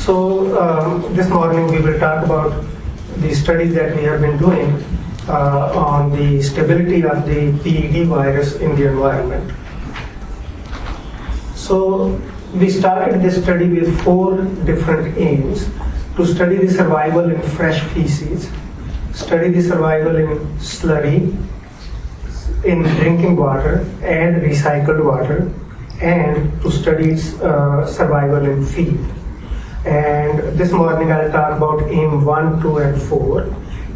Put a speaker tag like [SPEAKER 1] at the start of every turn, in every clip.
[SPEAKER 1] This morning we will talk about the studies that we have been doing on the stability of the PED virus in the environment. So we started this study with 4 different aims: to study the survival in fresh feces, study the survival in slurry, in drinking water and recycled water, and to study survival in feed. And this morning I'll talk about aim 1, 2, and 4,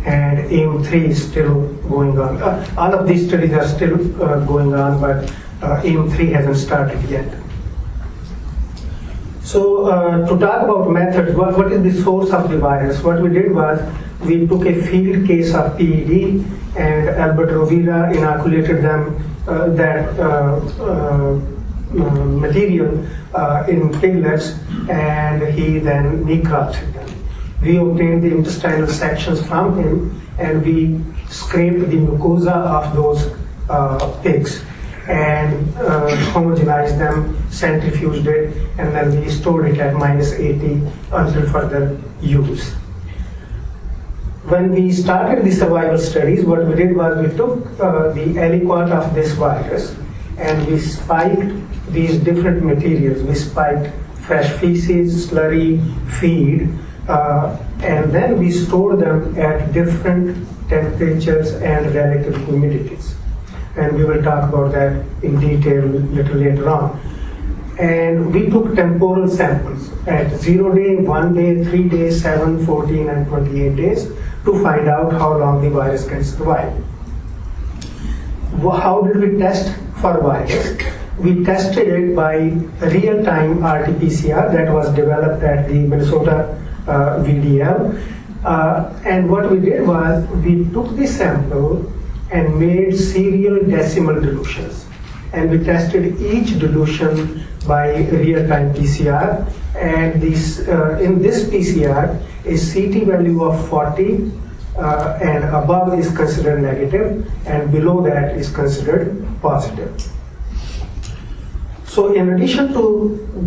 [SPEAKER 1] and aim 3 is still going on. All of these studies are still going on, but aim 3 hasn't started yet. So to talk about methods, what is the source of the virus? What we did was we took a field case of PED, and Albert Rovira inoculated them material in piglets, and he then necropsied them. We obtained the intestinal sections from him, and we scraped the mucosa of those pigs and homogenized them, centrifuged it, and then we stored it at -80 until further use. When we started the survival studies, what we did was we took the aliquot of this virus and we spiked these different materials. We spiked fresh feces, slurry, feed, and then we stored them at different temperatures and relative humidities. And we will talk about that in detail a little later on. And we took temporal samples at 0 day, 1 day, 3 days, 7, 14, and 28 days to find out how long the virus can survive. How did we test for virus? We tested it by real-time RT-PCR that was developed at the Minnesota VDL. And what we did was we took the sample and made serial decimal dilutions. And we tested each dilution by real-time PCR. And in this PCR, a CT value of 40 and above is considered negative, and below that is considered positive. So in addition to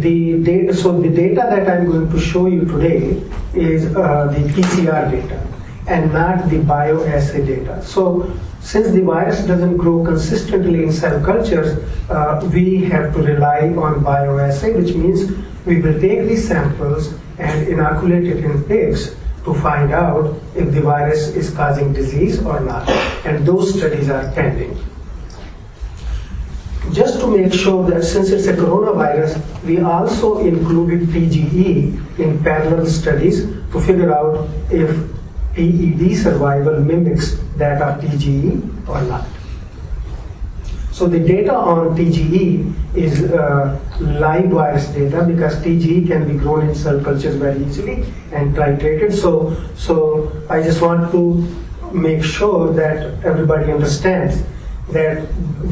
[SPEAKER 1] the data, the data that I'm going to show you today is the PCR data and not the bioassay data. So since the virus doesn't grow consistently in cell cultures, we have to rely on bioassay, which means we will take these samples and inoculate it in pigs to find out if the virus is causing disease or not. And those studies are pending. Just to make sure that since it's a coronavirus, we also included TGE in parallel studies to figure out if PED survival mimics that of TGE or not. So the data on TGE is live virus data, because TGE can be grown in cell cultures very easily and titrated. So I just want to make sure that everybody understands that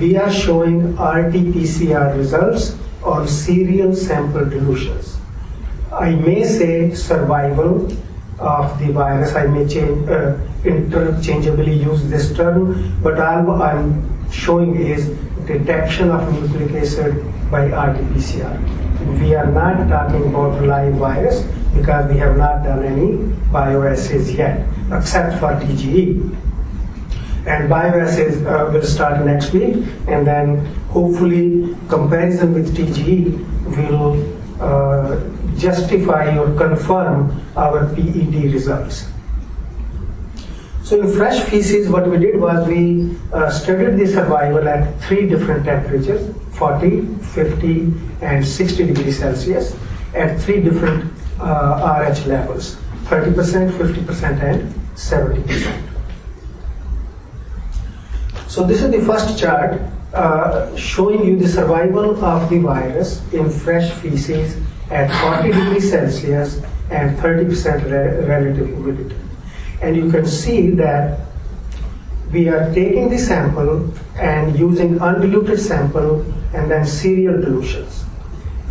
[SPEAKER 1] we are showing RT-PCR results on serial sample dilutions. I may say survival of the virus, I may interchangeably use this term, but all I'm showing is detection of nucleic acid by RT-PCR. We are not talking about live virus because we have not done any bioassays yet, except for TGE. And bioassays will start next week, and then hopefully comparison with TGE will justify or confirm our PED results. So in fresh feces, what we did was we studied the survival at 3 different temperatures, 40, 50, and 60 degrees Celsius, at 3 different RH levels, 30%, 50%, and 70%. So this is the first chart showing you the survival of the virus in fresh feces at 40 degrees Celsius and 30% relative humidity. And you can see that we are taking the sample and using undiluted sample and then serial dilutions.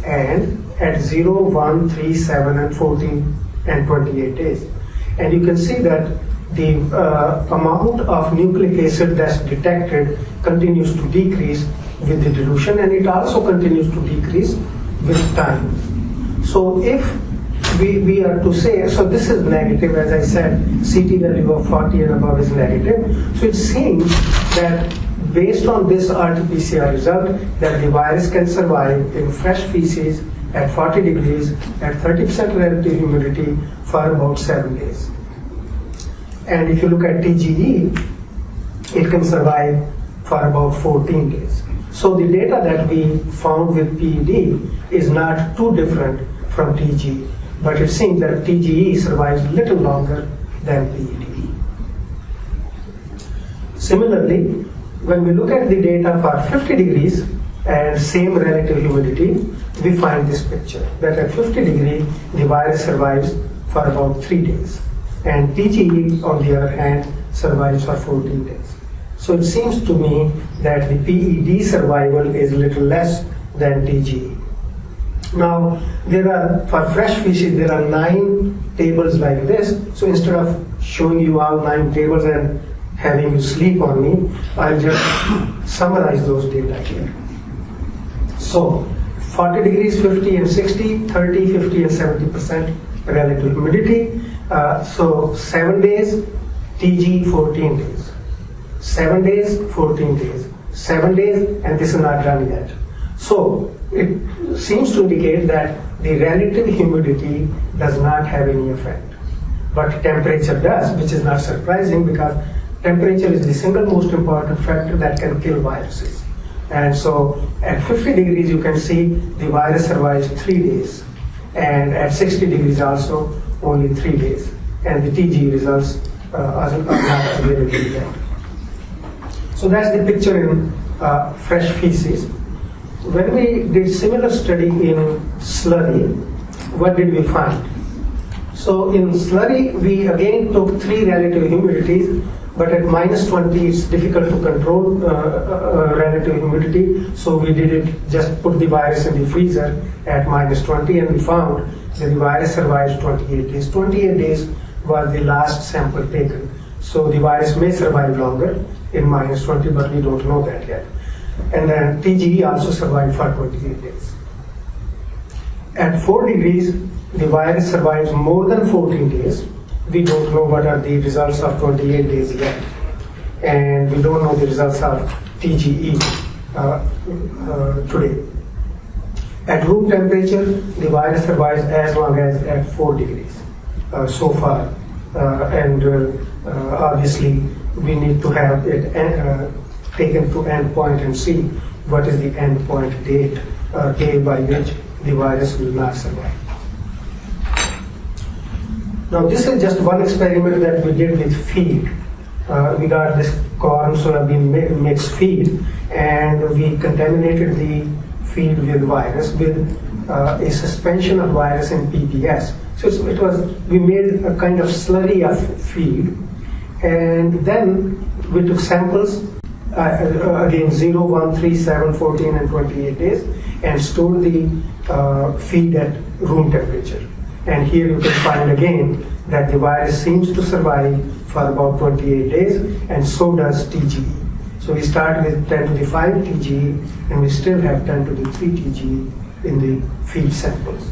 [SPEAKER 1] And at 0, 1, 3, 7, and 14 and 28 days. And you can see that the amount of nucleic acid that's detected continues to decrease with the dilution, and it also continues to decrease with time. So if we are to say, so this is negative, as I said, CT value of 40 and above is negative. So it seems that based on this RT-PCR result, that the virus can survive in fresh feces at 40 degrees at 30% relative humidity for about 7 days. And if you look at TGE, it can survive for about 14 days. So the data that we found with PED is not too different from TGE, but it seems that TGE survives a little longer than PED. Similarly, when we look at the data for 50 degrees and same relative humidity, we find this picture, that at 50 degrees, the virus survives for about 3 days. And TGE, on the other hand, survives for 14 days. So it seems to me that the PED survival is a little less than TGE. Now, for fresh feces, there are 9 tables like this. So instead of showing you all 9 tables and having you sleep on me, I'll just summarize those data here. So 40 degrees, 50 and 60, 30, 50 and 70% relative humidity. So 7 days, TG 14 days. 7 days, 14 days. 7 days, and this is not done yet. So it seems to indicate that the relative humidity does not have any effect. But temperature does, which is not surprising because temperature is the single most important factor that can kill viruses. And so at 50 degrees, you can see the virus survives 3 days. And at 60 degrees also, only 3 days. And the TG results are not available yet. So that's the picture in fresh feces. When we did similar study in slurry, what did we find? So in slurry, we again took 3 relative humidities, but at -20, it's difficult to control relative humidity. So we did it, just put the virus in the freezer at -20, and we found that the virus survives 28 days. 28 days was the last sample taken. So the virus may survive longer in -20, but we don't know that yet. And then TGE also survived for 28 days. At 4 degrees, the virus survives more than 14 days. We don't know what are the results of 28 days yet. And we don't know the results of TGE today. At room temperature, the virus survives as long as at 4 degrees so far. Obviously, we need to have it taken to endpoint and see what is the endpoint day by which the virus will not survive. Now, this is just one experiment that we did with feed. We got this corn, soybean mixed feed, and we contaminated the feed with virus, with a suspension of virus in PPS. So we made a kind of slurry of feed, and then we took samples, again 0, 1, 3, 7, 14, and 28 days, and stored the feed at room temperature. And here you can find again that the virus seems to survive for about 28 days, and so does TGE. So we start with 10 to the 5 TGE, and we still have 10 to the 3 TGE in the feed samples.